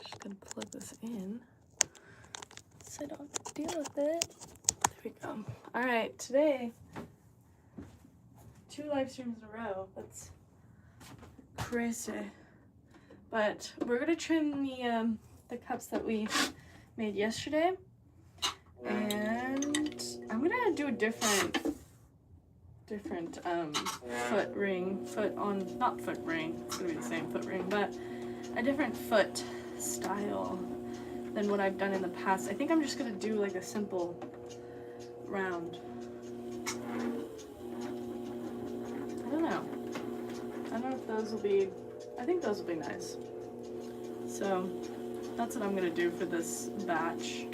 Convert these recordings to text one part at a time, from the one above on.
just gonna plug this in so I don't have to deal with it. There we go. All right, today, 2 live streams in a row. That's crazy. But we're gonna trim the cups that we made yesterday, and I'm gonna do a different foot ring, not foot ring, it's gonna be the same foot ring, but a different foot style than what I've done in the past. I think I'm just gonna do like a simple round. I don't know if those will be, I think those will be nice. So that's what I'm gonna do for this batch.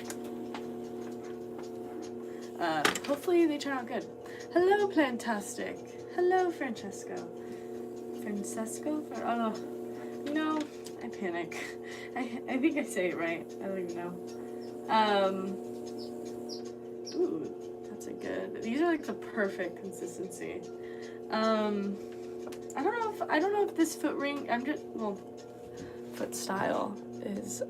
Hopefully they turn out good. Hello, Plantastic. Hello, Francesco. Oh, you know, I panic. I think I say it right. I don't even know. Ooh, that's a good. These are like the perfect consistency. I don't know if this foot ring. Foot style is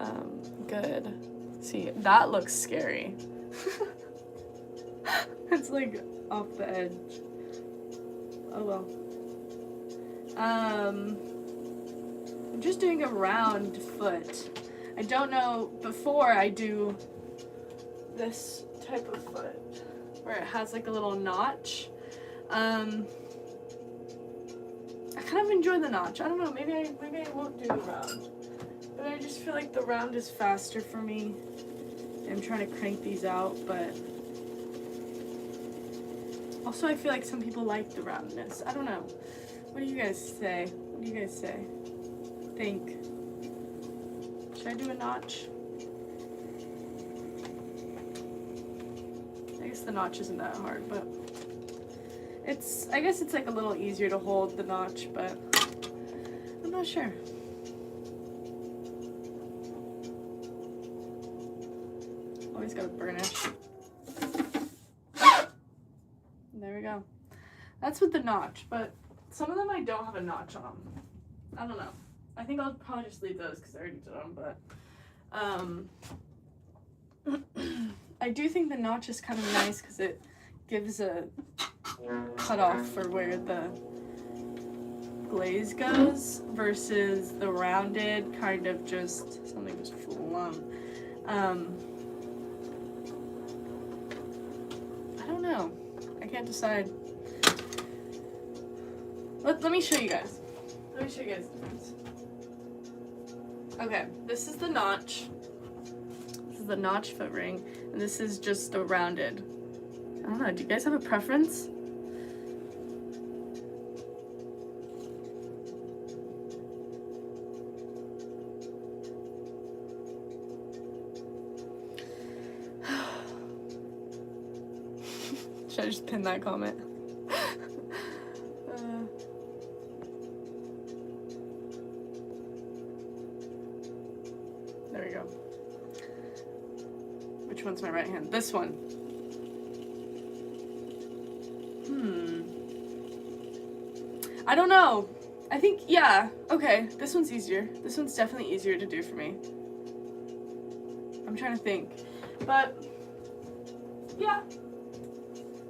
good. See, that looks scary. It's like off the edge. Oh well. I'm just doing a round foot. I don't know, before I do this type of foot where it has like a little notch. I kind of enjoy the notch. I don't know, maybe I won't do the round. But I just feel like the round is faster for me. I'm trying to crank these out, but also I feel like some people like the roundness. I don't know. What do you guys say? What do you guys say? Think. Should I do a notch? I guess the notch isn't that hard, but I guess it's like a little easier to hold the notch, but I'm not sure. Always got a burnish. There we go. That's with the notch, but some of them I don't have a notch on. I don't know. I think I'll probably just leave those because I already did them, but I do think the notch is kind of nice because it gives a cutoff for where the glaze goes versus the rounded kind of just something just flung. I don't know. I can't decide. Let me show you guys. Let me show you guys the difference. Okay, this is the notch. This is the notch foot ring, and this is just a rounded. I don't know, do you guys have a preference? Should I just pin that comment? There we go. Which one's my right hand? This one. I don't know. I think, yeah. Okay, this one's easier. This one's definitely easier to do for me. I'm trying to think. But, yeah.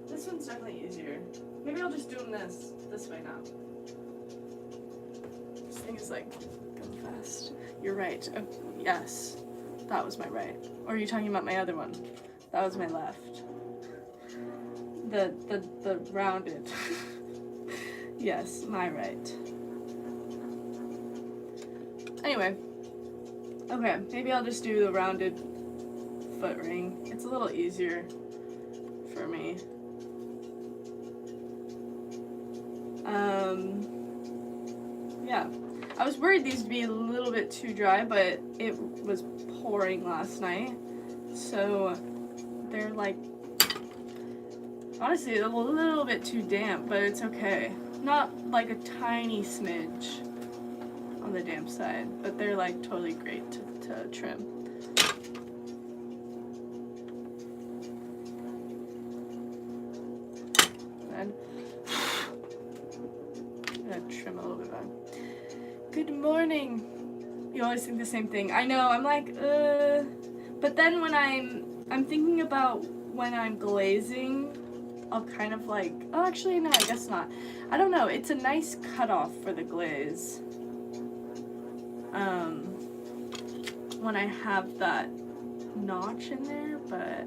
This one's definitely easier. Maybe I'll just do them this way now. This thing is like going fast. You're right. Oh, yes. That was my right. Or are you talking about my other one? That was my left. The rounded. Yes, my right. Anyway. Okay, maybe I'll just do the rounded foot ring. It's a little easier for me. Yeah. I was worried these would be a little bit too dry, but it was pouring last night. So they're like, honestly, a little bit too damp, but it's okay. Not like a tiny smidge on the damp side, but they're like totally great to trim. And I'm gonna trim a little bit back. Good morning. You always think the same thing. I know, I'm like, but then when I'm thinking about when I'm glazing, I'll kind of like, oh, actually, no, I guess not. I don't know, it's a nice cutoff for the glaze. When I have that notch in there, but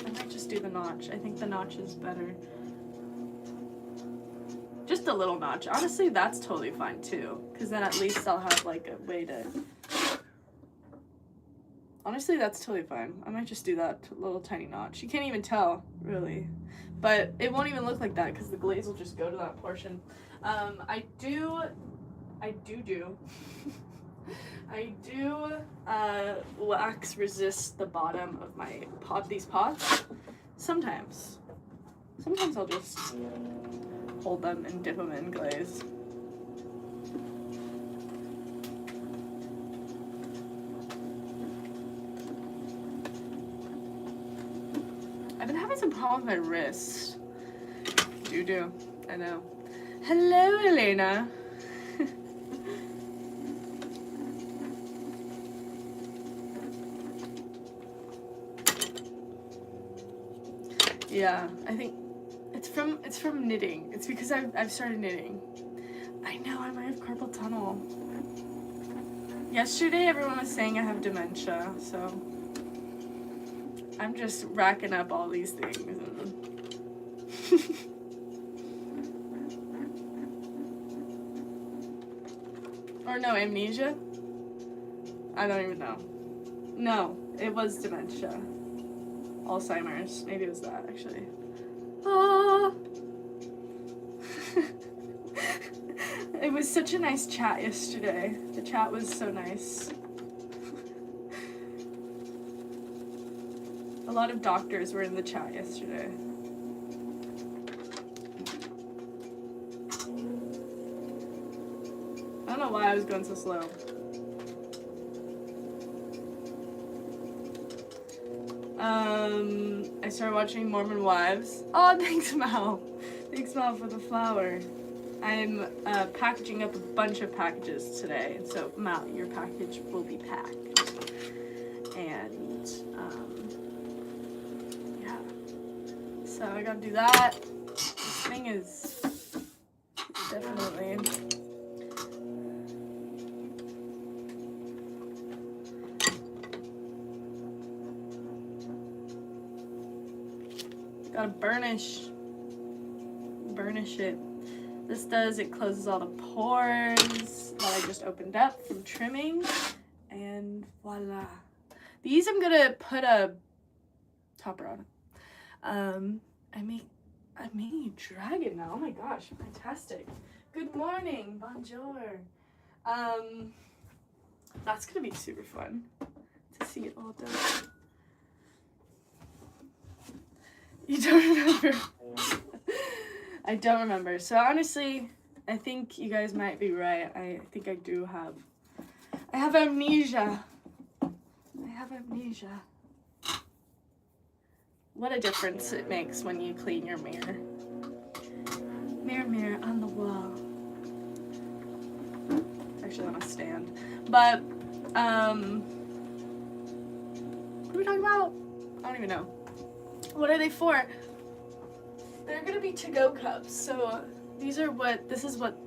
I might just do the notch. I think the notch is better. Just a little notch. Honestly, that's totally fine too, because then at least I'll have like a way to... Honestly, that's totally fine. I might just do that little tiny notch. You can't even tell, really. But it won't even look like that because the glaze will just go to that portion. I do wax resist the bottom of my these pots. Sometimes I'll just hold them and dip them in glaze. I've been having some problem with my wrist. I know. Hello, Elena. Yeah, I think it's from knitting. It's because I've started knitting. I know, I might have carpal tunnel. Yesterday everyone was saying I have dementia, so I'm just racking up all these things. Or no, amnesia? I don't even know. No, it was dementia. Alzheimer's. Maybe it was that, actually. Ah. It was such a nice chat yesterday. The chat was so nice. A lot of doctors were in the chat yesterday. I don't know why I was going so slow. I started watching Mormon Wives. Oh, thanks, Mal. Thanks, Mal, for the flower. I'm packaging up a bunch of packages today. So, Mal, your package will be packed. And, yeah. So, I gotta do that. This thing is definitely... Gotta burnish it. This does, it closes all the pores that I just opened up from trimming, and voila. These I'm gonna put a topper on. I made a dragon now. Oh my gosh, fantastic. Good morning, bonjour. That's gonna be super fun to see it all done. You don't remember? I don't remember. So honestly, I think you guys might be right. I think I do have... I have amnesia. What a difference it makes when you clean your mirror. Mirror, mirror on the wall. It's actually on a stand. But, what are we talking about? I don't even know. What are they for? They're gonna be to-go cups. So this is what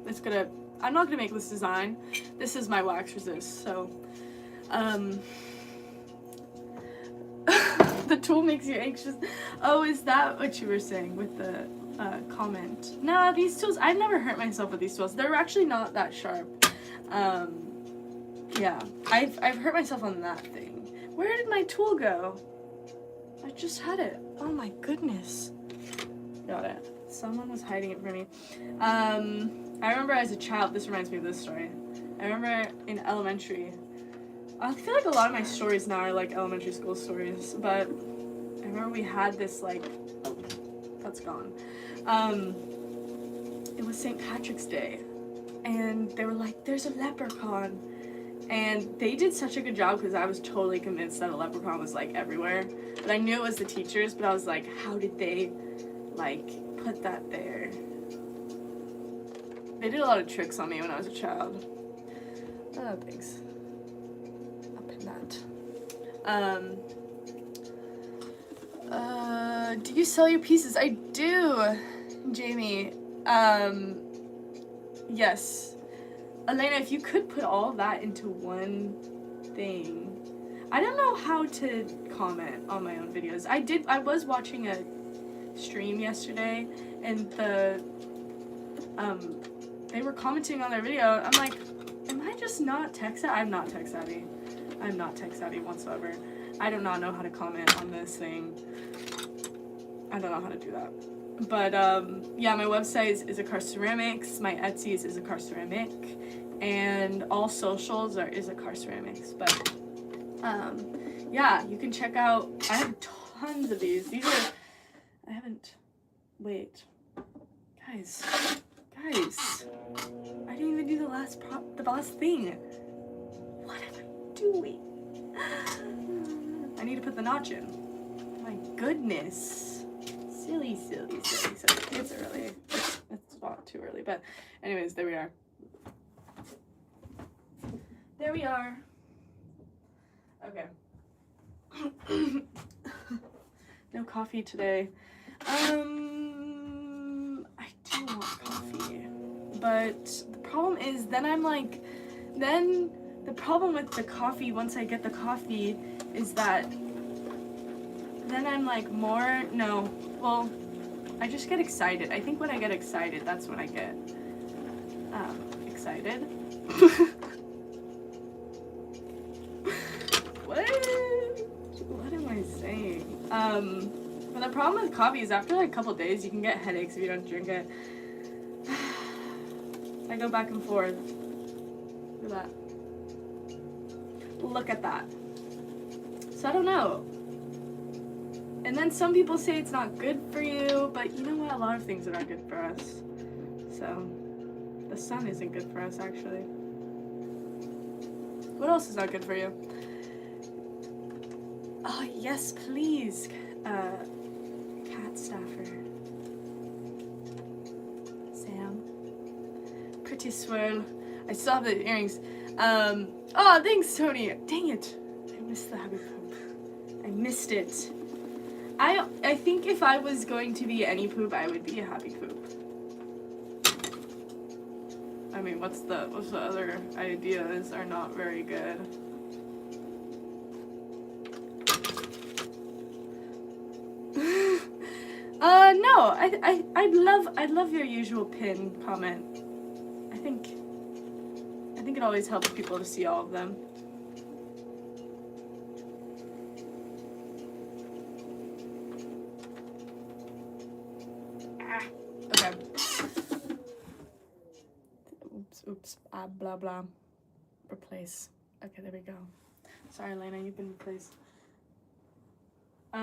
it's gonna, I'm not gonna make this design. This is my wax resist. So, the tool makes you anxious. Oh, is that what you were saying with the comment? No, these tools, I've never hurt myself with these tools. They're actually not that sharp. Yeah, I've hurt myself on that thing. Where did my tool go? I just had it. Oh my goodness. Got it. Someone was hiding it from me. I remember as a child, this reminds me of this story. I remember in elementary, I feel like a lot of my stories now are like elementary school stories, but I remember we had this like, oh, that's gone. It was St. Patrick's Day, and they were like, there's a leprechaun. And they did such a good job because I was totally convinced that a leprechaun was like everywhere. But I knew it was the teachers, but I was like, how did they like put that there? They did a lot of tricks on me when I was a child. Oh, thanks. I'll pin that. Do you sell your pieces? I do, Jamie. Yes. Elena, if you could put all of that into one thing. I don't know how to comment on my own videos. I was watching a stream yesterday, and they were commenting on their video. I'm like, am I just not tech savvy? I'm not tech savvy. I'm not tech savvy whatsoever. I do not know how to comment on this thing. I don't know how to do that. But yeah, my website is Isacarrceramics. My Etsy is Isacarrceramic, and all socials are Isacarrceramics. But yeah, you can check out. I have tons of these. These are. I haven't. Wait, guys. I didn't even do the last thing. What am I doing? I need to put the notch in. My goodness. Silly. It's early. It's not too early, but anyways, there we are. Okay. No coffee today. I do want coffee, but the problem is then the problem with the coffee, once I get the coffee, is that then I'm like I just get excited. I think when I get excited, that's when I get excited. What am I saying? But the problem with coffee is after like a couple days, you can get headaches if you don't drink it. I go back and forth. Look at that. So I don't know. And then some people say it's not good for you, but you know what? A lot of things are not good for us. So the sun isn't good for us, actually. What else is not good for you? Oh, yes, please. Cat staffer. Sam. Pretty swirl. I still have the earrings. Oh, thanks, Tony. Dang it. I missed the happy poop. I missed it. I think if I was going to be any poop, I would be a happy poop. I mean, what's the other ideas are not very good. No, I'd love your usual pin comment. I think it always helps people to see all of them. Okay. Oops. Blah blah. Replace. Okay, there we go. Sorry, Lena, you've been replaced. What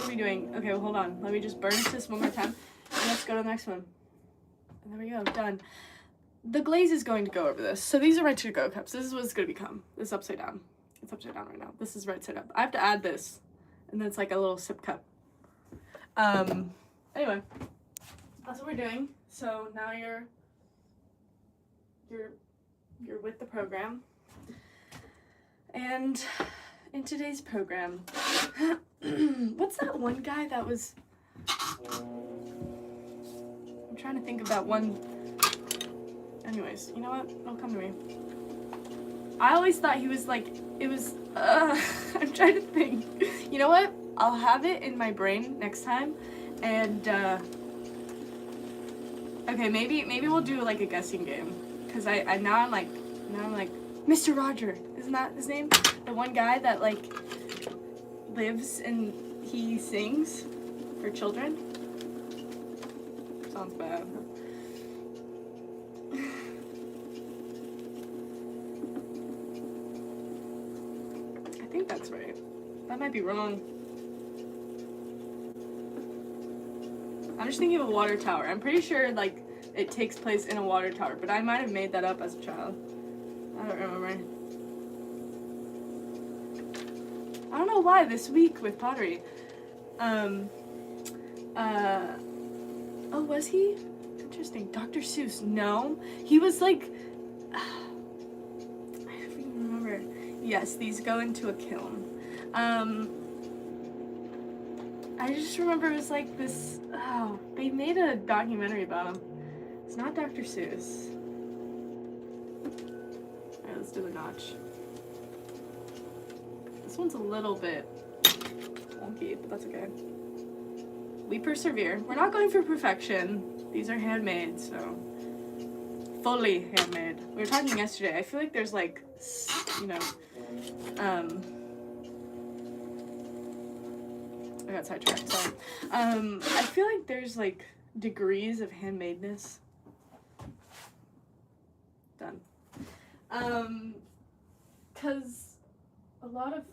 are we doing? Okay, well, hold on. Let me just burnish this one more time, and let's go to the next one. And there we go, done. The glaze is going to go over this. So these are my to-go cups. This is what it's going to become. This is upside down. It's upside down right now. This is right side up. I have to add this, and then it's like a little sip cup. Anyway, that's what we're doing. So now you're with the program. And in today's program, what's that one guy that was, I'm trying to think of that one. Anyways, you know what? It'll come to me. I always thought he was like, it was, I'm trying to think. You know what? I'll have it in my brain next time. And, okay, maybe we'll do like a guessing game. Cause now I'm like, Mr. Roger, isn't that his name? The one guy that like lives and he sings for children. Sounds bad. I think that's right. That might be wrong. I'm just thinking of a water tower. I'm pretty sure like it takes place in a water tower, but I might have made that up as a child. I don't remember. I don't know why this week with pottery. Oh, was he? I'm Interesting. Dr. Seuss. No. He was like... I don't even remember. Yes, these go into a kiln. I just remember it was like this... Oh, they made a documentary about him. It's not Dr. Seuss. Alright, let's do the notch. This one's a little bit wonky, but that's okay. We persevere. We're not going for perfection. These are handmade, so fully handmade. We were talking yesterday. I feel like there's like, you know, I got sidetracked. Sorry. I feel like there's like degrees of handmadeness. Done. Cause a lot of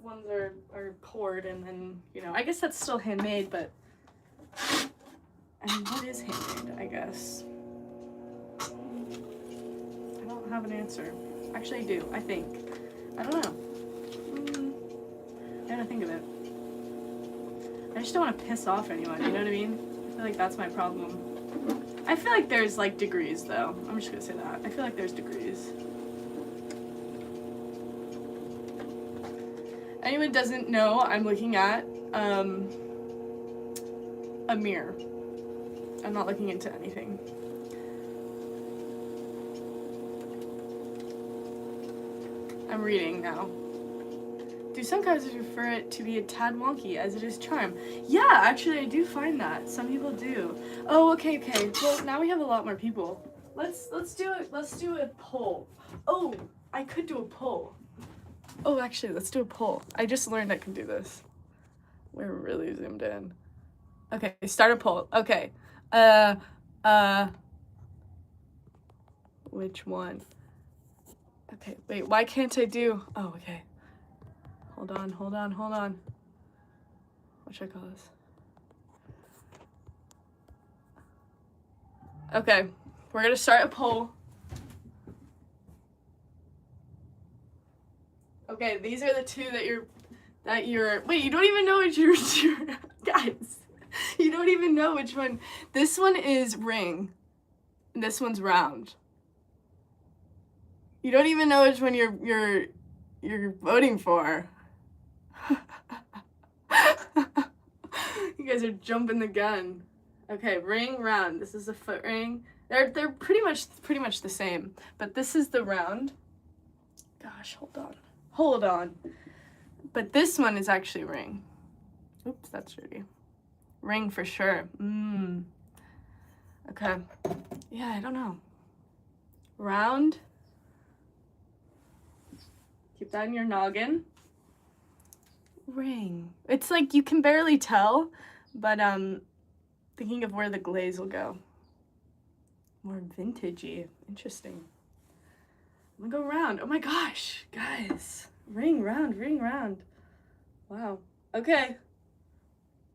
ones are poured and then, you know, I guess that's still handmade, but I mean, what is handmade, I guess? I don't have an answer. Actually, I do, I think. I don't know. I gotta think of it. I just don't want to piss off anyone, you know what I mean? I feel like that's my problem. I feel like there's, like, degrees, though. I'm just gonna say that. I feel like there's degrees. Anyone doesn't know, I'm looking at a mirror. I'm not looking into anything. I'm reading now. Do some customers prefer it to be a tad wonky as it is charm? Yeah, actually I do find that. Some people do. Oh, okay. Well, now we have a lot more people. Let's do a poll. Oh, I could do a poll. Oh, actually, let's do a poll. I just learned I can do this. We're really zoomed in. Okay, start a poll. Okay. Which one? Okay, wait, why can't I do... Oh, okay. Hold on. What should I call this? Okay, we're gonna start a poll. Okay, these are the two that you're, wait, you don't even know which you're guys, you don't even know which one. This one is ring, and this one's round. You don't even know which one you're voting for. You guys are jumping the gun. Okay, ring, round. This is a foot ring. They're pretty much the same, but this is the round. Gosh, hold on. But this one is actually ring. Oops, that's dirty. Ring for sure. Okay. Yeah, I don't know. Round. Keep that in your noggin. Ring. It's like you can barely tell, but thinking of where the glaze will go. More vintagey. Interesting. I'm gonna go round. Oh my gosh, guys. Ring, round. Wow. Okay.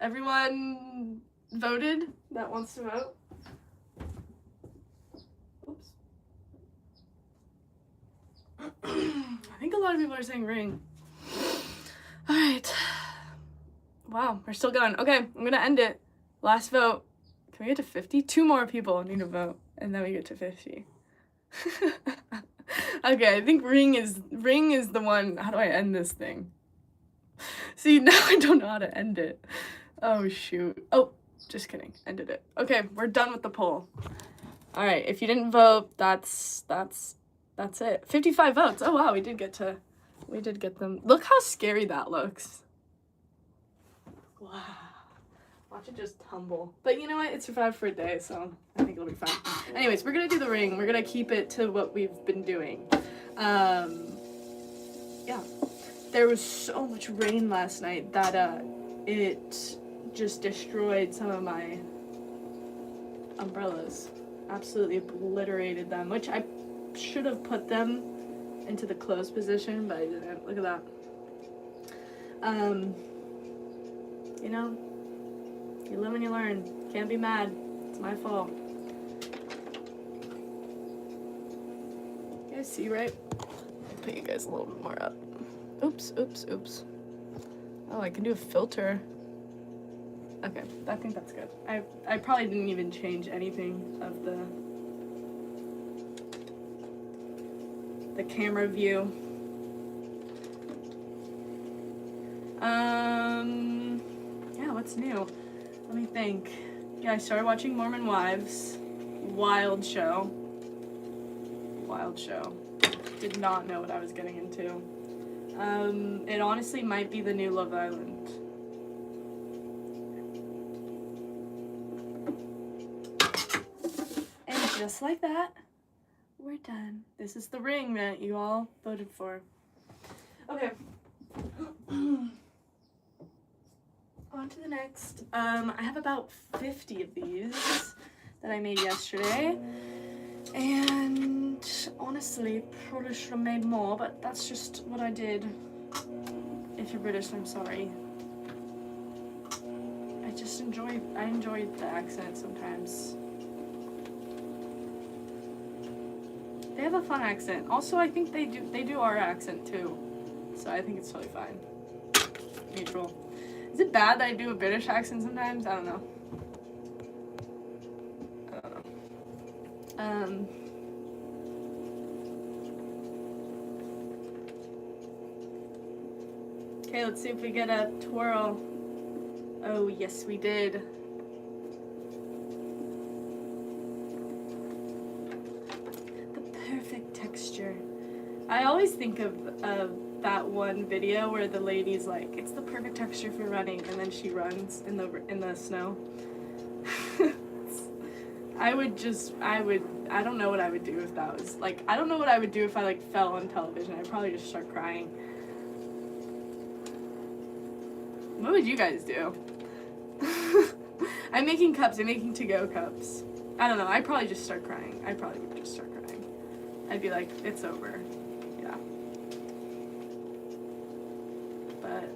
Everyone voted that wants to vote? Oops. I think a lot of people are saying ring. All right. Wow, we're still going. Okay, I'm gonna end it. Last vote. Can we get to 50? 2 more people need to vote, and then we get to 50. Okay, I think ring is the one. How do I end this thing? See, now I don't know how to end it. Oh, shoot. Oh, just kidding. Ended it. Okay, we're done with the poll. All right, if you didn't vote, that's it. 55 votes. Oh, wow, we did get them. Look how scary that looks. Wow. Watch it just tumble. But you know what? It survived for a day, so I think it'll be fine. Anyways, we're gonna do the ring. We're gonna keep it to what we've been doing. Yeah. There was so much rain last night that it just destroyed some of my umbrellas. Absolutely obliterated them, which I should have put them into the closed position, but I didn't. Look at that. You know, you live and you learn. Can't be mad. It's my fault. You guys see, right? I'll put you guys a little bit more up. Oops. Oh, I can do a filter. Okay, I think that's good. I probably didn't even change anything of the camera view. Yeah, what's new? Let me think. Yeah, I started watching Mormon Wives. Wild show. Wild show. Did not know what I was getting into. It honestly might be the new Love Island. And just like that, we're done. This is the ring that you all voted for. Okay. On to the next. I have about 50 of these that I made yesterday. And honestly, probably should have made more, but that's just what I did. If you're British, I'm sorry. I enjoy the accent sometimes. They have a fun accent. Also, I think they do our accent too. So I think it's totally fine. Neutral. Is it bad that I do a British accent sometimes? I don't know. Okay, let's see if we get a twirl. Oh, yes, we did. The perfect texture. I always think of that one video where the lady's like, it's the perfect texture for running, and then she runs in the snow. I don't know what I would do if that was, like, I don't know what I would do if I, like, fell on television. I'd probably just start crying. What would you guys do? I'm making cups. I'm making to-go cups. I don't know. I'd probably just start crying. I probably would just start crying. I'd be like, it's over. Yeah. But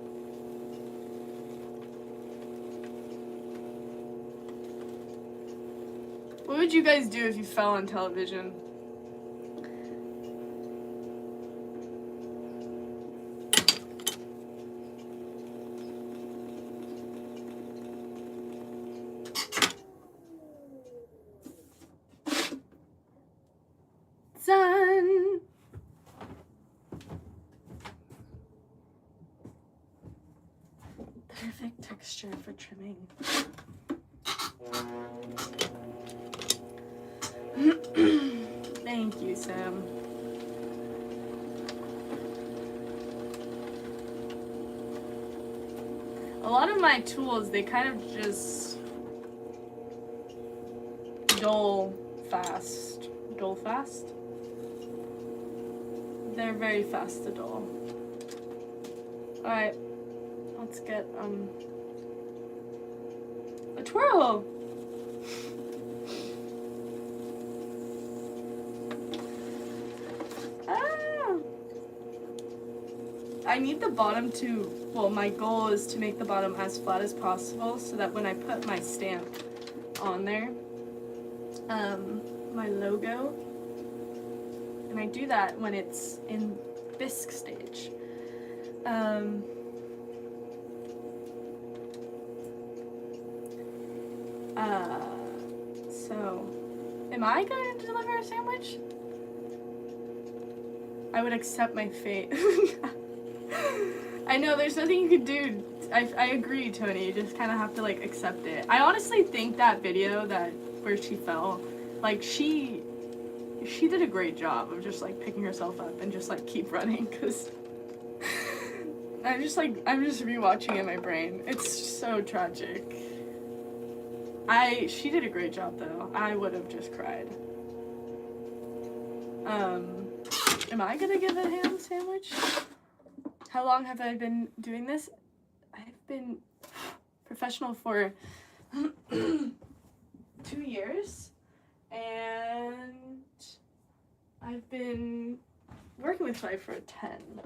what would you guys do if you fell on television? Done. Perfect texture for trimming. Thank you, Sam. A lot of my tools, they kind of just dull fast. Dull fast? They're very fast to dull. Alright, let's get a twirl. I need the bottom to, well, my goal is to make the bottom as flat as possible so that when I put my stamp on there, my logo, and I do that when it's in bisque stage. So, am I going to deliver a sandwich? I would accept my fate. I know, there's nothing you could do. I agree, Tony. You just kind of have to, like, accept it. I honestly think that video where she fell, like, she did a great job of just, like, picking herself up and just, like, keep running, because I'm just rewatching it in my brain. It's so tragic. She did a great job, though. I would have just cried. Am I gonna give a ham sandwich? How long have I been doing this? I've been professional for 2 years, and I've been working with clay for 10.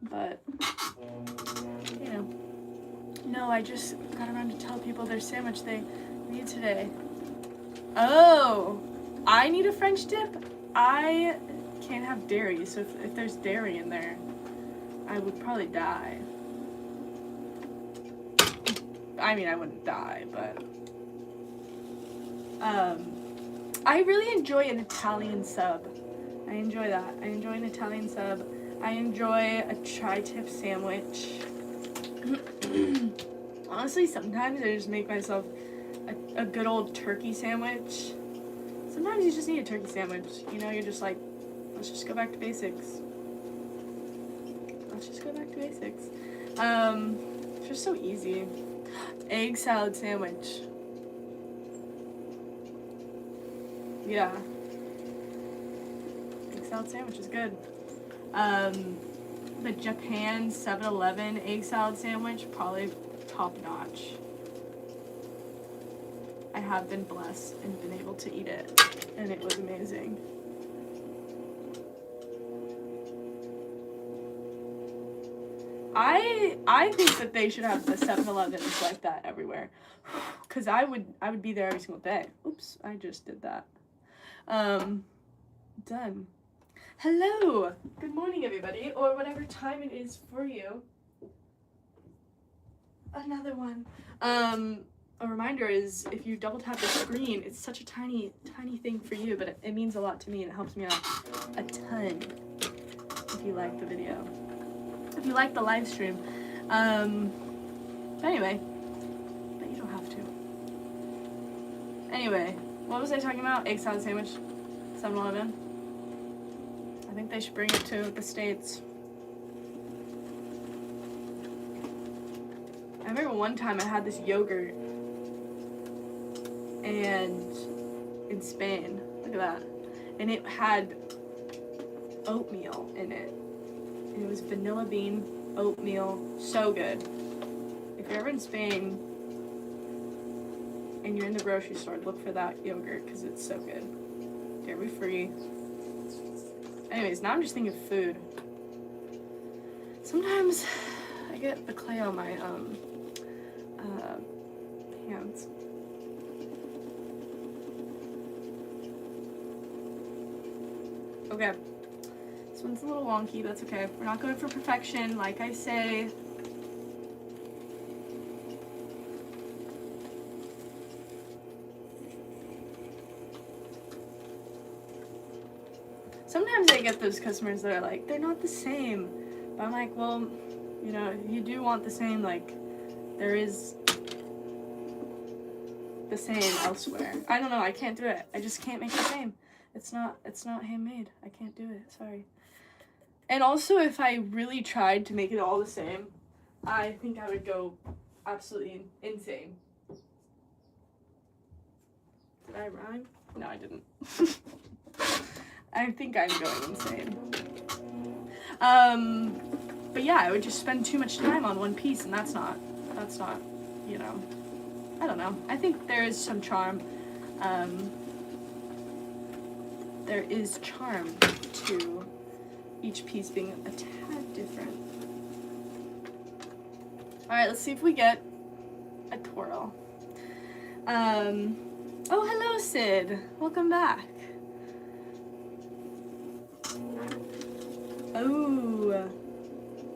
But, you know, no, I just got around to tell people their sandwich they need today. Oh, I need a French dip? I can't have dairy, so if there's dairy in there, I would probably die. I mean, I wouldn't die, but I really enjoy an Italian sub. I enjoy that. I enjoy an Italian sub. I enjoy a tri-tip sandwich. Honestly, sometimes I just make myself a good old turkey sandwich. Sometimes you just need a turkey sandwich. You know, you're just like, let's just go back to basics. Let's just go back to basics. It's just so easy. Egg salad sandwich. Yeah. Egg salad sandwich is good. The Japan 7-Eleven egg salad sandwich, probably top notch. I have been blessed and been able to eat it, and it was amazing. I think that they should have the 7-Elevens like that everywhere, cause I would be there every single day. Oops, I just did that. Done. Hello, good morning everybody, or whatever time it is for you. Another one. A reminder is if you double tap the screen, it's such a tiny thing for you, but it means a lot to me and it helps me out a ton if you like the video. If you like the live stream. Anyway, but you don't have to. Anyway, what was I talking about? Egg salad sandwich, 7-Eleven. I think they should bring it to the States. I remember one time I had this yogurt and in Spain, look at that, and it had oatmeal in it. And it was vanilla bean oatmeal, so good. If you're ever in Spain and you're in the grocery store, look for that yogurt because it's so good. Dairy free. Anyways, now I'm just thinking of food. Sometimes I get the clay on my hands. Okay, this one's a little wonky, that's okay. We're not going for perfection, like I say. Sometimes I get those customers that are like, they're not the same. But I'm like, well, you know, you do want the same, like, there is the same elsewhere. I don't know, I can't do it. I just can't make the same. It's not handmade. I can't do it, sorry. And also, if I really tried to make it all the same, I think I would go absolutely insane. Did I rhyme? No, I didn't. I think I'm going insane. But yeah, I would just spend too much time on one piece, and that's not, you know, I don't know. I think there is some charm. There is charm to each piece being a tad different. Alright, let's see if we get a twirl. Oh, hello, Sid. Welcome back. Oh,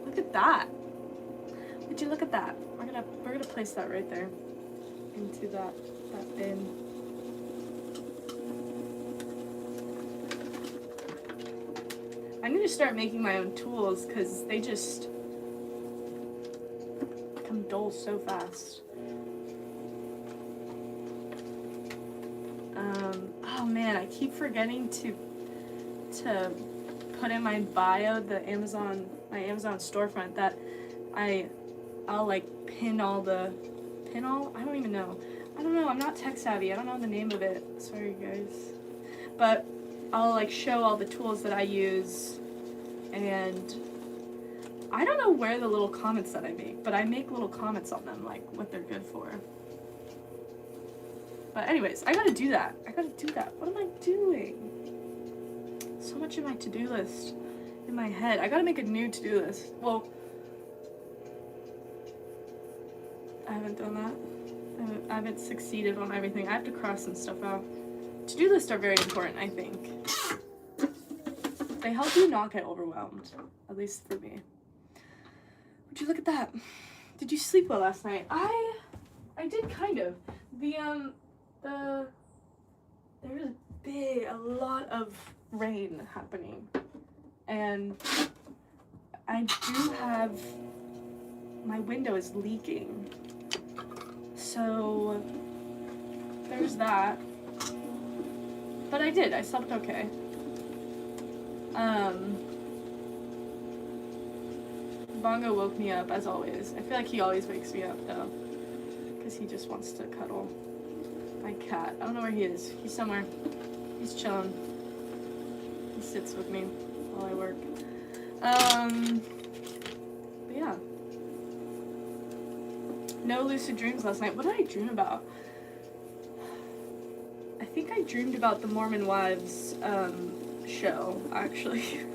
look at that. Would you look at that? We're gonna place that right there into that bin. I need to start making my own tools because they just become dull so fast. Oh man, I keep forgetting to put in my bio my Amazon storefront that I'll like pin all, I don't even know. I don't know, I'm not tech savvy. I don't know the name of it. Sorry guys. But I'll like show all the tools that I use, and I don't know where the little comments that I make, but I make little comments on them, like what they're good for. But anyways, I gotta do that. What am I doing? So much in my to-do list in my head. I gotta make a new to-do list. Well, I haven't done that. I haven't succeeded on everything. I have to cross some stuff out. To-do lists are very important, I think. They help you not get overwhelmed, at least for me. Would you look at that? Did you sleep well last night? I I did kind of. There's a lot of rain happening, and I do have, my window is leaking, so there's that. But I slept okay. Bongo woke me up, as always. I feel like he always wakes me up, though, because he just wants to cuddle my cat. I don't know where he is. He's somewhere. He's chilling. He sits with me while I work. But yeah. No lucid dreams last night. What did I dream about? I think I dreamed about the Mormon Wives show, actually.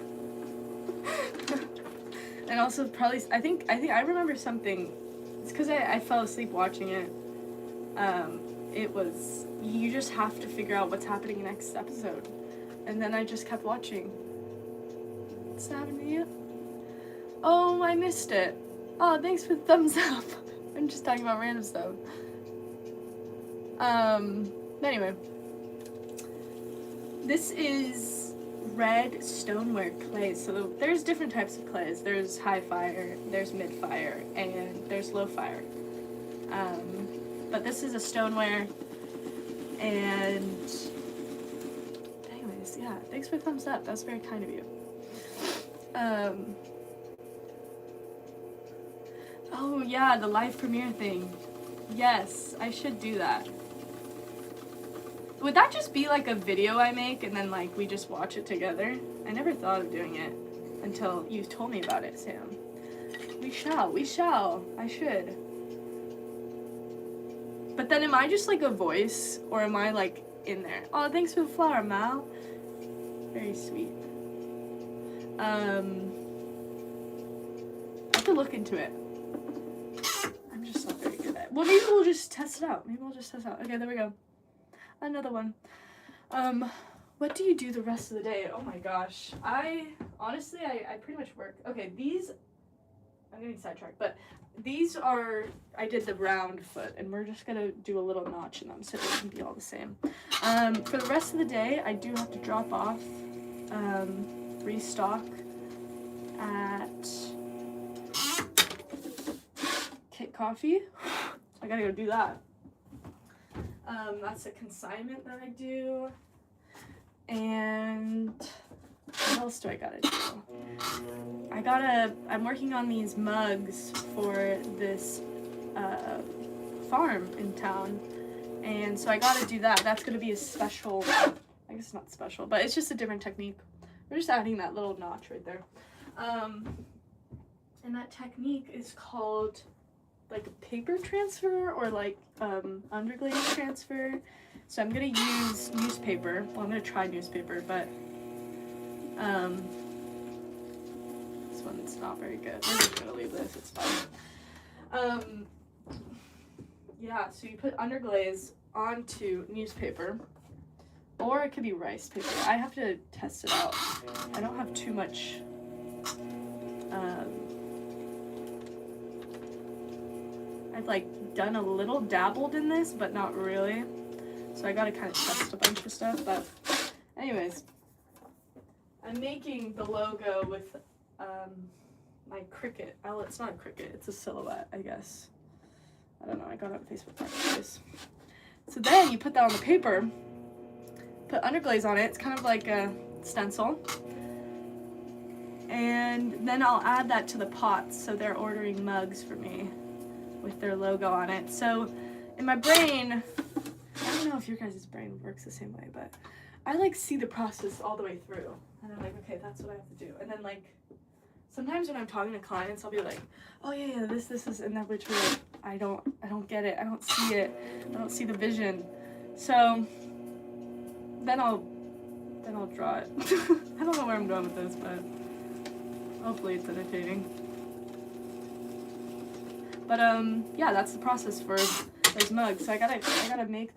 And also probably, I think I remember something. It's because I fell asleep watching it. It was, you just have to figure out what's happening next episode. And then I just kept watching. What's happening to you? Oh, I missed it. Oh, thanks for the thumbs up. I'm just talking about random stuff. Anyway. This is red stoneware clay. So there's different types of clays. There's high fire, there's mid fire, and there's low fire. But this is a stoneware, and anyways, yeah, thanks for the thumbs up. That's very kind of you. Oh yeah, the live premiere thing. Yes, I should do that. Would that just be like a video I make and then like we just watch it together? I never thought of doing it until you told me about it, Sam. We shall. I should. But then am I just like a voice, or am I like in there? Oh, thanks for the flower, Mal. Very sweet. I have to look into it. I'm just not very good at it. Well, maybe we'll just test it out. Okay, there we go. Another one. What do you do the rest of the day? Oh my gosh. I pretty much work. Okay, these, I'm getting sidetracked, but these are, I did the round foot, and we're just gonna do a little notch in them so they can be all the same. For the rest of the day, I do have to drop off, restock at Kit Coffee. I gotta go do that. That's a consignment that I do. And what else do I gotta do? I'm working on these mugs for this farm in town. And so I gotta do that. That's gonna be a special, I guess not special, but it's just a different technique. We're just adding that little notch right there. And that technique is called like a paper transfer, or like underglaze transfer. So I'm gonna use newspaper. Well, I'm gonna try newspaper, but this one's not very good. We're just gonna leave this, it's fine. Yeah, so you put underglaze onto newspaper, or it could be rice paper. I have to test it out. I don't have too much I've like done a little, dabbled in this, but not really. So I gotta kind of test a bunch of stuff, but anyways. I'm making the logo with my Cricut. Oh, it's not a Cricut, it's a silhouette, I guess. I don't know, I got it on Facebook Marketplace. So then you put that on the paper, put underglaze on it. It's kind of like a stencil. And then I'll add that to the pots, so they're ordering mugs for me with their logo on it. So in my brain, I don't know if your guys' brain works the same way, but I like see the process all the way through. And I'm like, okay, that's what I have to do. And then like, sometimes when I'm talking to clients, I'll be like, oh yeah, this is, and then which like, I don't get it. I don't see it. I don't see the vision. So then I'll draw it. I don't know where I'm going with this, but hopefully it's entertaining. But yeah, that's the process for those mugs. So I gotta make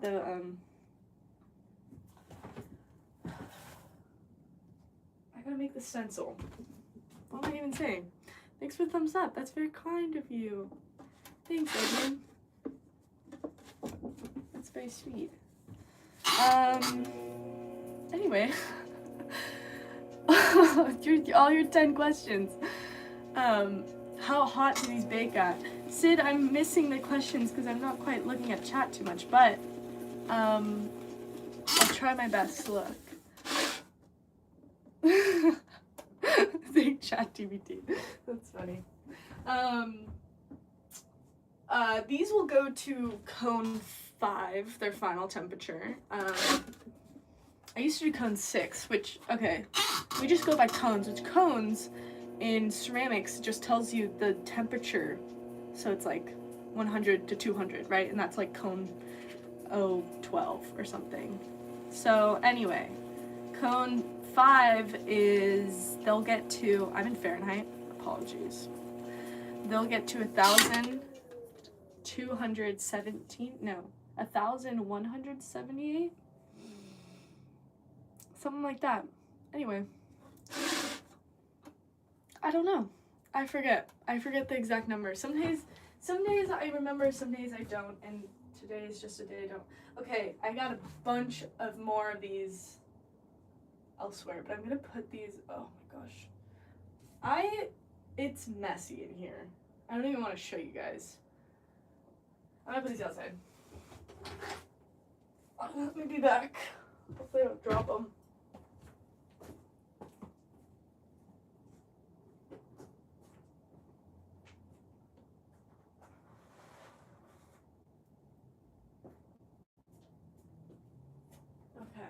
the stencil. What am I even saying? Thanks for the thumbs up. That's very kind of you. Thanks, Edwin. very sweet. Anyway, all your 10 questions. How hot do these bake at? Sid, I'm missing the questions because I'm not quite looking at chat too much, but I'll try my best to look. Think ChatGPT. That's funny. These will go to cone 5, their final temperature. I used to do cone 6, which, okay, we just go by cones, which cones in ceramics just tells you the temperature. So it's like 100 to 200, right? And that's like cone 012 or something. So anyway, cone 5 is, they'll get to, I'm in Fahrenheit, apologies. They'll get to 1,178? Something like that. Anyway. I don't know. I forget the exact number. Some days I remember, some days I don't, and today is just a day I don't. Okay, I got a bunch of more of these elsewhere, but I'm gonna put these, oh my gosh. It's messy in here. I don't even want to show you guys. I'm gonna put these outside. Let me be back. Hopefully I don't drop them. Okay.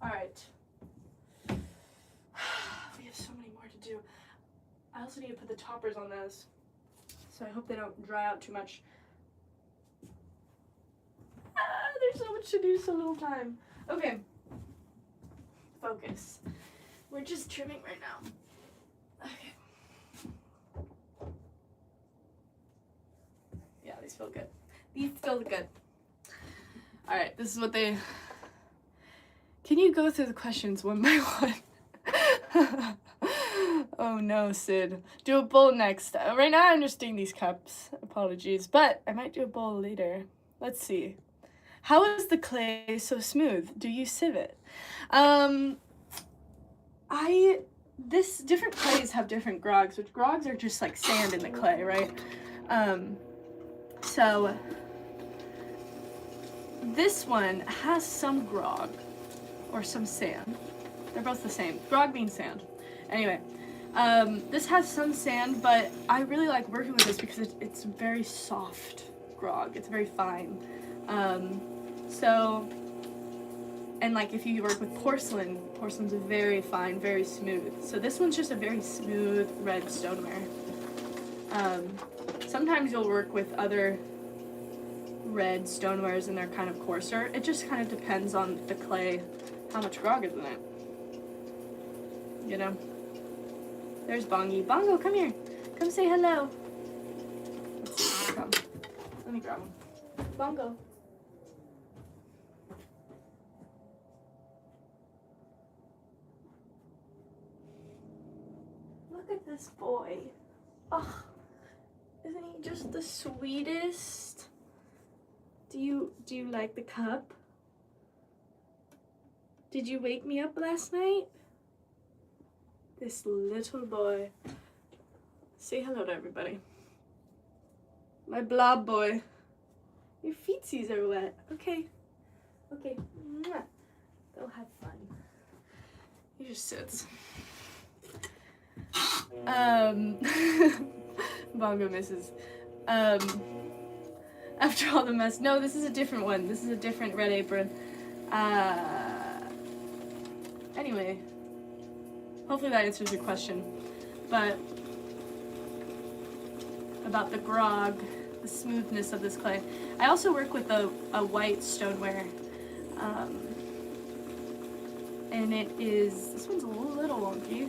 All right. We have so many more to do. I also need to put the toppers on those, so I hope they don't dry out too much. There's so much to do, so little time. Okay. Focus. We're just trimming right now. Okay. Yeah, these feel good. These feel good. All right, this is what they... Can you go through the questions one by one? Oh no, Sid. Do a bowl next. Right now I'm just doing these cups. Apologies. But I might do a bowl later. Let's see. How is the clay so smooth? Do you sieve it? Different clays have different grogs, which grogs are just like sand in the clay, right? So this one has some grog or some sand. They're both the same. Grog means sand. Anyway, this has some sand, but I really like working with this because it's very soft grog. It's very fine. And like if you work with porcelain's very fine, very smooth. So this one's just a very smooth red stoneware. Sometimes you'll work with other red stonewares and they're kind of coarser. It just kind of depends on the clay, how much grog is in it. You know? There's Bongi. Bongo, come here. Come say hello. Let's see, come. Let me grab him. Bongo. Look at this boy. Oh, isn't he just the sweetest? Do you like the cup? Did you wake me up last night? This little boy. Say hello to everybody. My blob boy. Your feetsies are wet. Okay. Okay. Mwah. Go have fun. He just sits. Bongo misses. After all the mess. No, this is a different one. This is a different red apron. Anyway. Hopefully that answers your question. But about the grog, the smoothness of this clay. I also work with a white stoneware. And it is, this one's a little wonky.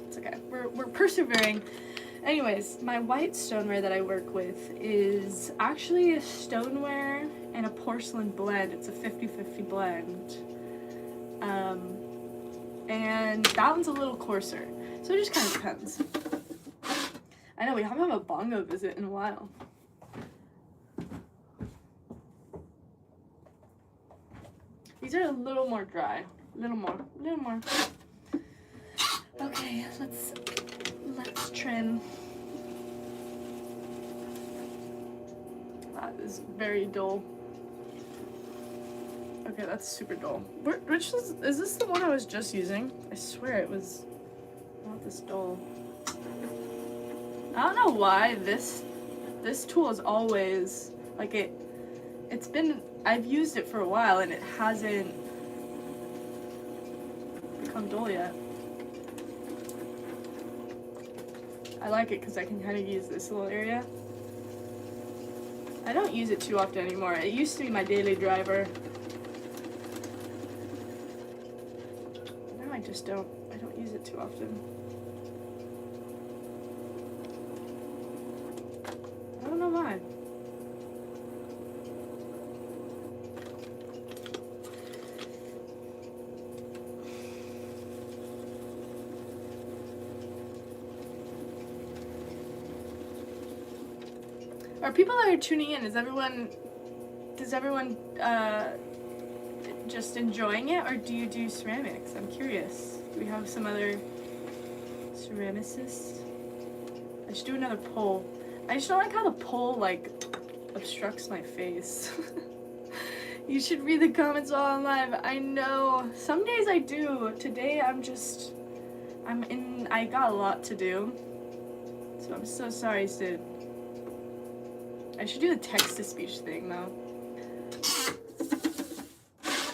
It's okay, we're persevering. Anyways, my white stoneware that I work with is actually a stoneware and a porcelain blend. It's a 50-50 blend. And that one's a little coarser. So it just kind of depends. I know, we haven't had a bongo visit in a while. These are a little more dry. A little more. Okay, let's trim. That is very dull. Okay, that's super dull. Which is this the one I was just using? I swear it was not this dull. I don't know why this tool is always like it's been, I've used it for a while and it hasn't become dull yet. I like it because I can kind of use this little area. I don't use it too often anymore. It used to be my daily driver. Now I just don't use it too often. I don't know why. Are people that are tuning in, does everyone just enjoying it, or do you do ceramics? I'm curious. Do we have some other ceramicists? I should do another poll. I just don't like how the poll like obstructs my face. You should read the comments while I'm live. I know. Some days I do. Today I got a lot to do. So I'm so sorry, Sid. I should do the text-to-speech thing, though.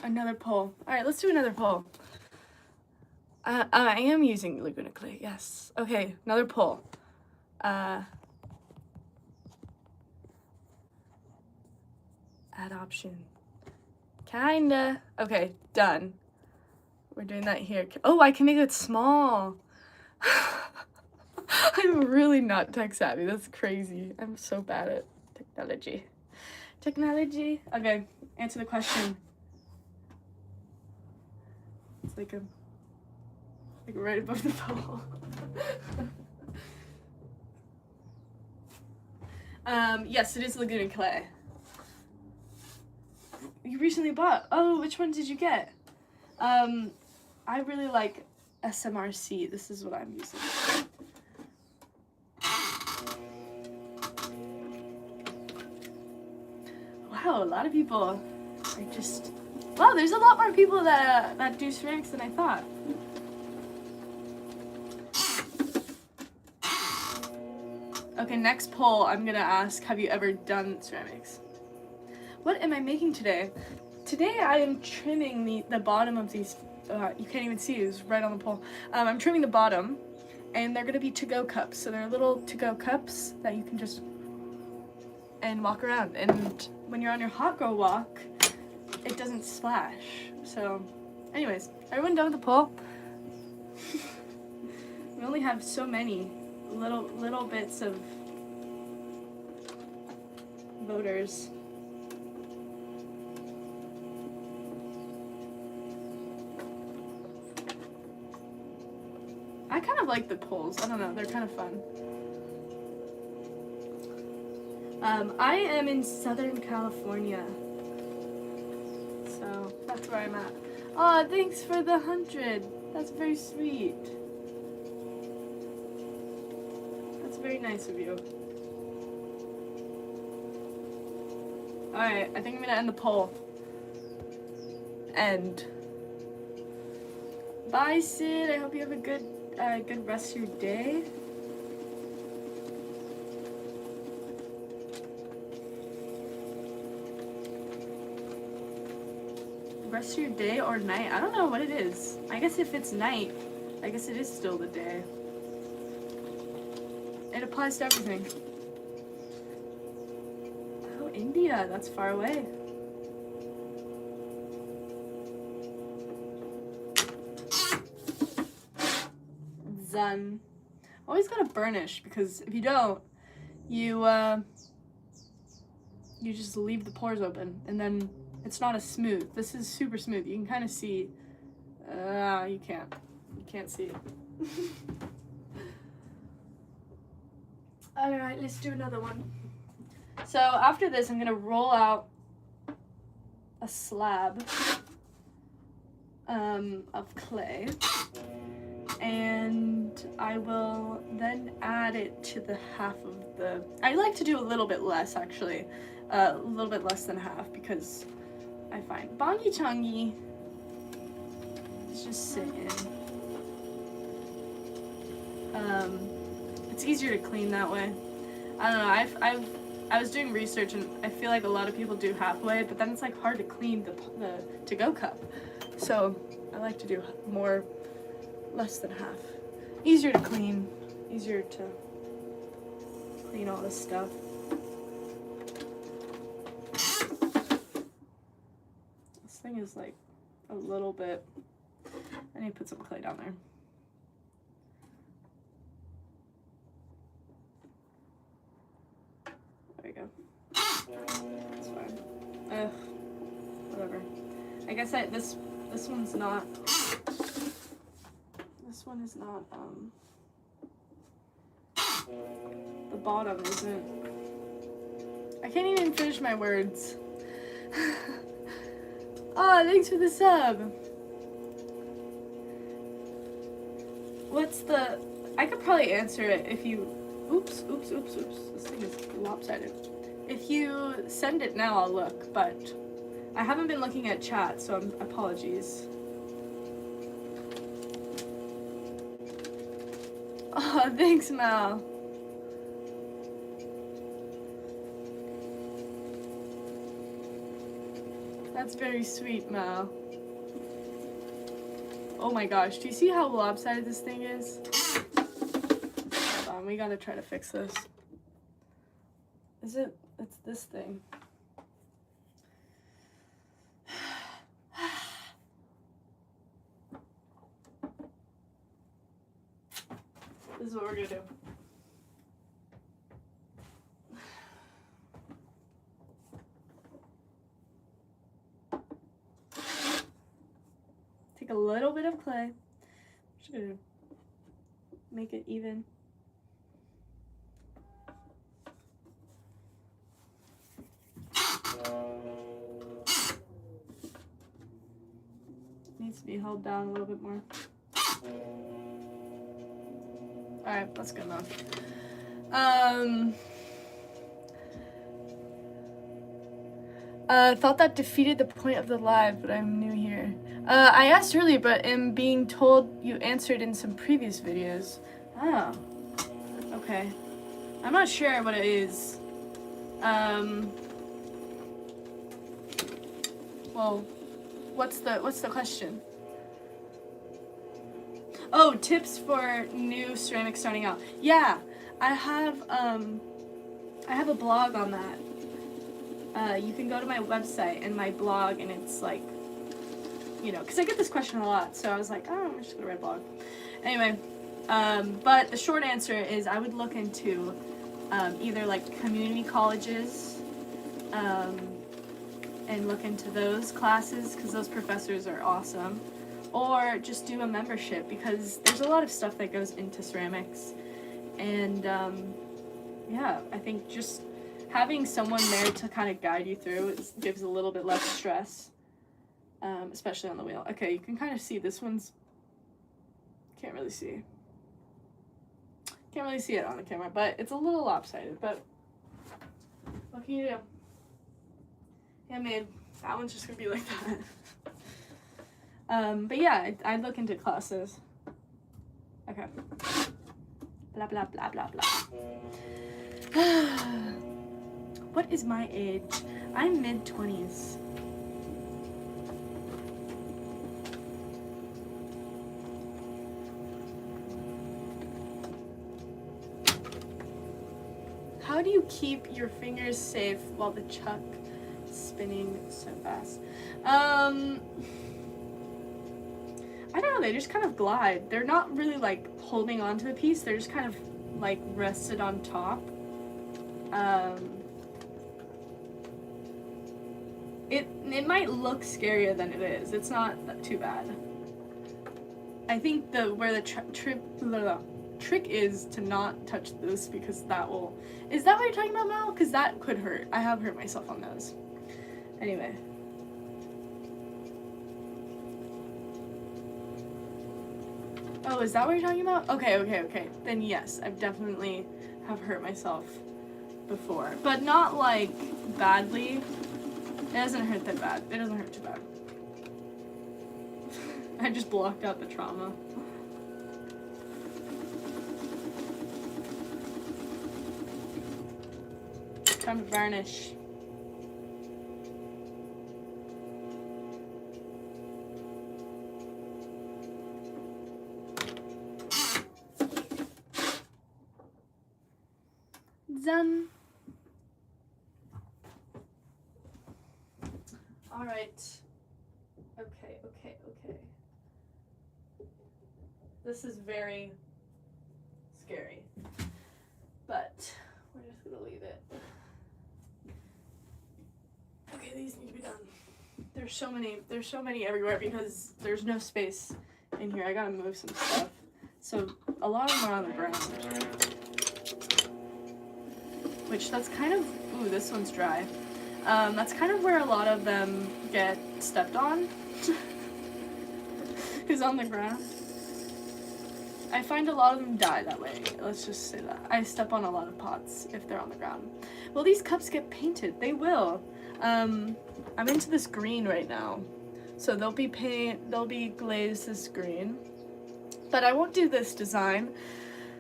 Another poll. Alright, let's do another poll. I am using Laguna Clay, yes. Okay, another poll. Add option. Kinda. Okay, done. We're doing that here. Oh, I can make it small. I'm really not tech savvy. That's crazy. I'm so bad at technology. Okay, answer the question. It's like right above the poll. Yes, it is Laguna Clay. You recently bought. Oh, which one did you get? I really like SMRC. This is what I'm using. Wow, a lot of people are just... Wow, there's a lot more people that do ceramics than I thought. Okay, next poll, I'm gonna ask, have you ever done ceramics? What am I making today? Today I am trimming the bottom of these, you can't even see, it's right on the pole. I'm trimming the bottom, and they're gonna be to-go cups. So they're little to-go cups that you can just and walk around, and when you're on your hot girl walk, it doesn't splash. So anyways, everyone done with the poll? We only have so many little bits of voters. I kind of like the polls. I don't know, they're kind of fun. I am in Southern California, so that's where I'm at. Aw, thanks for the 100. That's very sweet. That's very nice of you. Alright, I think I'm gonna end the poll. End. Bye, Sid. I hope you have a good rest of your day. Rest of your day or night? I don't know what it is. I guess if it's night, I guess it is still the day. It applies to everything. Oh, India, that's far away. Done. Always gotta burnish, because if you don't, you just leave the pores open, and then it's not as smooth. This is super smooth. You can kind of see. You can't see it. Alright, let's do another one. So after this, I'm gonna roll out a slab of clay, and I will then add it to the half of the, I like to do a little bit less actually, a little bit less than half, because I find Bongi Changi is just sitting. It's easier to clean that way. I don't know, I was doing research and I feel like a lot of people do halfway, but then it's like hard to clean the to-go cup. So I like to do more, less than half. Easier to clean, easier to clean all this stuff. This thing is like a little bit, I need to put some clay down there. There we go. That's fine. Whatever. I guess this one's not, this one is not, the bottom isn't, I can't even finish my words. Oh, thanks for the sub. What's the, I could probably answer it if you, oops, this thing is lopsided. If you send it now, I'll look, but I haven't been looking at chat, so apologies. Oh, thanks, Mal. That's very sweet, Mal. Oh my gosh, do you see how lopsided this thing is? Hold on, we gotta try to fix this. Is it? It's this thing. This is what we're gonna do. Take a little bit of clay. I'm just gonna make it even. Needs to be held down a little bit more. Alright, that's good enough. Thought that defeated the point of the live, but I'm new here. I asked earlier, but am being told you answered in some previous videos. Oh. Okay. I'm not sure what it is. Well, what's the question? Oh, tips for new ceramics starting out. Yeah, I have a blog on that. You can go to my website and my blog, and it's like, you know, because I get this question a lot, so I was like, oh, I'm just gonna write a blog. Anyway, but the short answer is I would look into either like community colleges, and look into those classes because those professors are awesome. Or just do a membership, because there's a lot of stuff that goes into ceramics, and yeah, I think just having someone there to kind of guide you through gives a little bit less stress, especially on the wheel. Okay, you can kind of see this one's, can't really see it on the camera, but it's a little lopsided, but what can you do? Yeah, man, that one's just gonna be like that. But yeah, I'd look into classes. Okay. Blah, blah, blah, blah, blah. What is my age? I'm mid-20s. How do you keep your fingers safe while the chuck is spinning so fast? I don't know, they just kind of glide. They're not really like holding onto the piece, they're just kind of like rested on top. It might look scarier than it is. It's not too bad. I think where the trick is to not touch this, because that will, is that what you're talking about, Mel? Because that could hurt. I have hurt myself on those. Anyway. Oh, is that what you're talking about? Okay. Then yes, I've definitely have hurt myself before. But not like badly. It doesn't hurt that bad. It doesn't hurt too bad. I just blocked out the trauma. Time to varnish. Done. All right. Okay. This is very scary, but we're just gonna leave it. Okay, these need to be done. There's so many everywhere because there's no space in here. I gotta move some stuff. So a lot of them are on the ground. Which that's kind of, ooh, this one's dry. That's kind of where a lot of them get stepped on. Is on the ground. I find a lot of them die that way. Let's just say that. I step on a lot of pots if they're on the ground. Will these cups get painted? They will. I'm into this green right now. So they'll be glazed this green. But I won't do this design.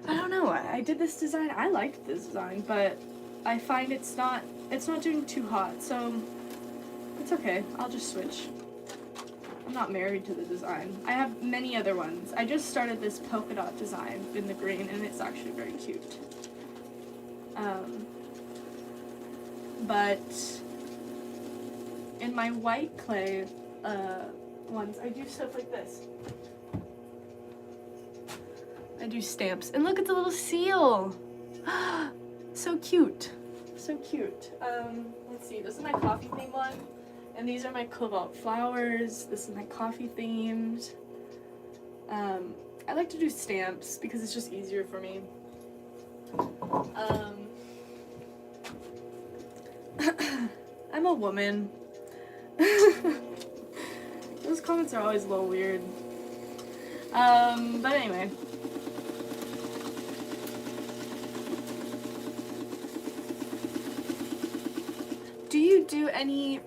I don't know. I did this design. I liked this design, but I find it's not doing too hot. So it's okay. I'll just switch. I'm not married to the design. I have many other ones. I just started this polka dot design in the green, and it's actually very cute. But in my white clay ones, I do stuff like this. I do stamps. And look at the little seal! So cute. So cute. Let's see, this is my coffee theme one. And these are my cobalt flowers. This is my coffee themed. I like to do stamps because it's just easier for me. I'm a woman. Those comments are always a little weird. But anyway. Do you do any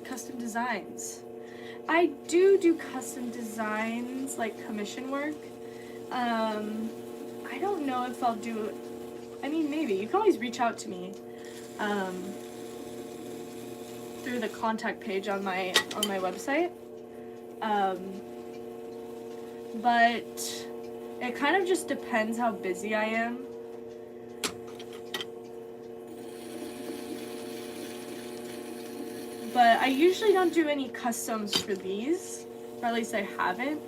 custom designs? I do custom designs, like commission work. I don't know if I'll do it. I mean, maybe. You can always reach out to me through the contact page on my website. But it kind of just depends how busy I am. But I usually don't do any customs for these, or at least I haven't.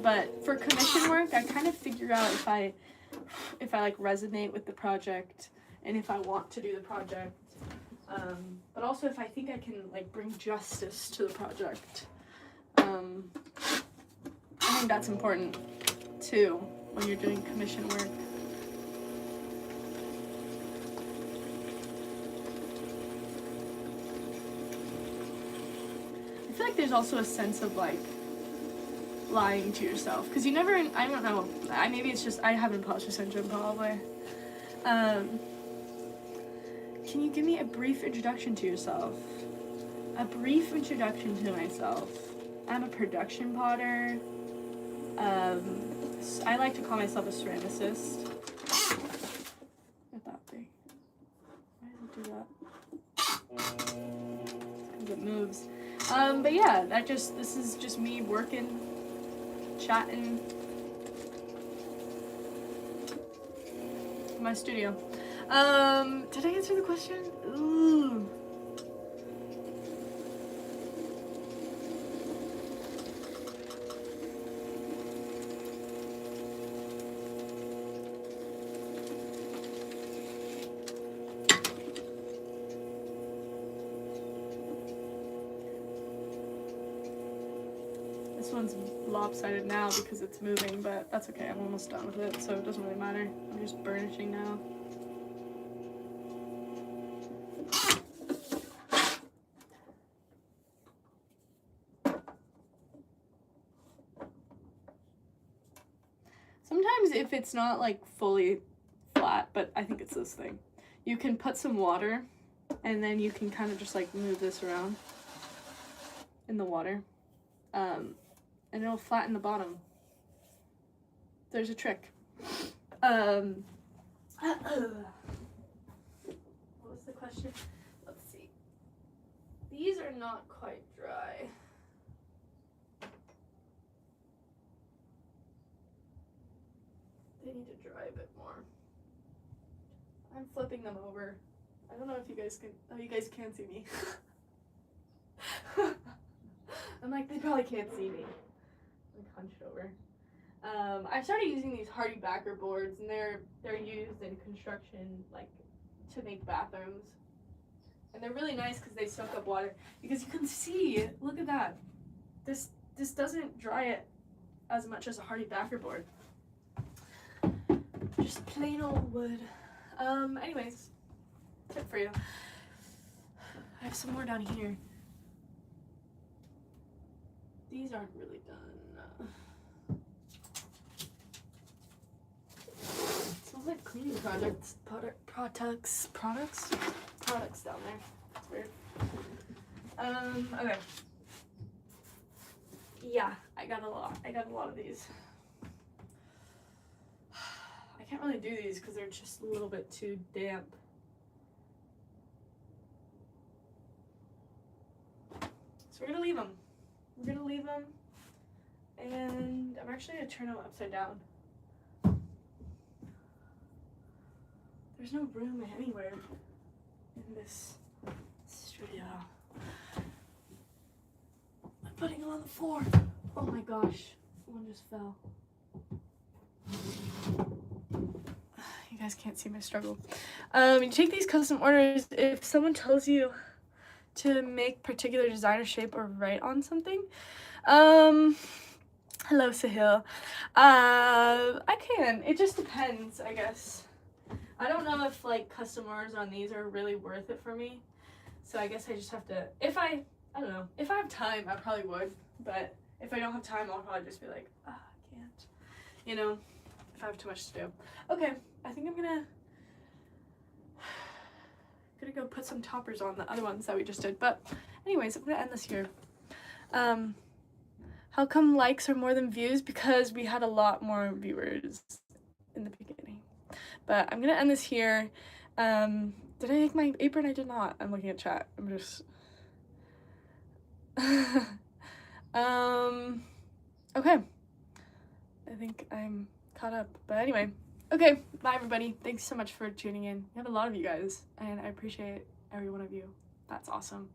But for commission work, I kind of figure out if I like resonate with the project and if I want to do the project. But also if I think I can like bring justice to the project. I think that's important too when you're doing commission work. I feel like there's also a sense of like lying to yourself because you never, I don't know, maybe it's just I have imposter syndrome probably. Can you give me a brief introduction to yourself? A brief introduction to myself. I'm a production potter. I like to call myself a ceramicist. Look at that thing. Why does it do that? Because it moves. But yeah, this is just me working, chatting in my studio. Did I answer the question? Ooh. This one's lopsided now because it's moving, but that's okay. I'm almost done with it, so it doesn't really matter. I'm just burnishing now. sometimes if it's not like fully flat, but I think it's this thing, you can put some water and then you can kind of just like move this around in the water, and it'll flatten the bottom. There's a trick. What was the question? Let's see. These are not quite dry. They need to dry a bit more. I'm flipping them over. I don't know if you guys can, oh, you guys can't see me. I'm like, they probably can't see me. I'm hunched over. I started using these hardy backer boards, and they're used in construction, like to make bathrooms. And they're really nice because they soak up water. Because you can see, look at that. This doesn't dry it as much as a hardy backer board. Just plain old wood. Anyways, tip for you. I have some more down here. These aren't really done. Smells like cleaning products down there. It's weird. Okay. Yeah, I got a lot of these. I can't really do these because they're just a little bit too damp. So we're gonna leave them. And I'm actually gonna turn them upside down. There's no room anywhere in this studio. I'm putting them on the floor. Oh my gosh, one just fell. You guys can't see my struggle. You take these custom orders if someone tells you to make particular design or shape or write on something. Hello, Sahil. I can. It just depends, I guess. I don't know if like custom orders on these are really worth it for me. So I guess I just have to, I don't know. If I have time, I probably would. But if I don't have time, I'll probably just be like, I can't. You know, if I have too much to do. Okay, I think I'm gonna go put some toppers on the other ones that we just did. But anyways, I'm gonna end this here. How come likes are more than views? Because we had a lot more viewers in the beginning. But I'm gonna end this here. Did I make my apron? I did not. I'm looking at chat. I'm just okay. I think I'm caught up. But anyway, okay, bye everybody. Thanks so much for tuning in. We have a lot of you guys, and I appreciate every one of you. That's awesome.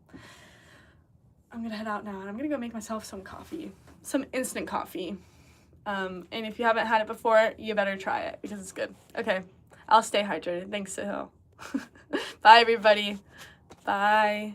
I'm gonna head out now, and I'm gonna go make myself some coffee, some instant coffee. And if you haven't had it before, you better try it because it's good. Okay, I'll stay hydrated. Thanks, Sahil. Bye, everybody. Bye.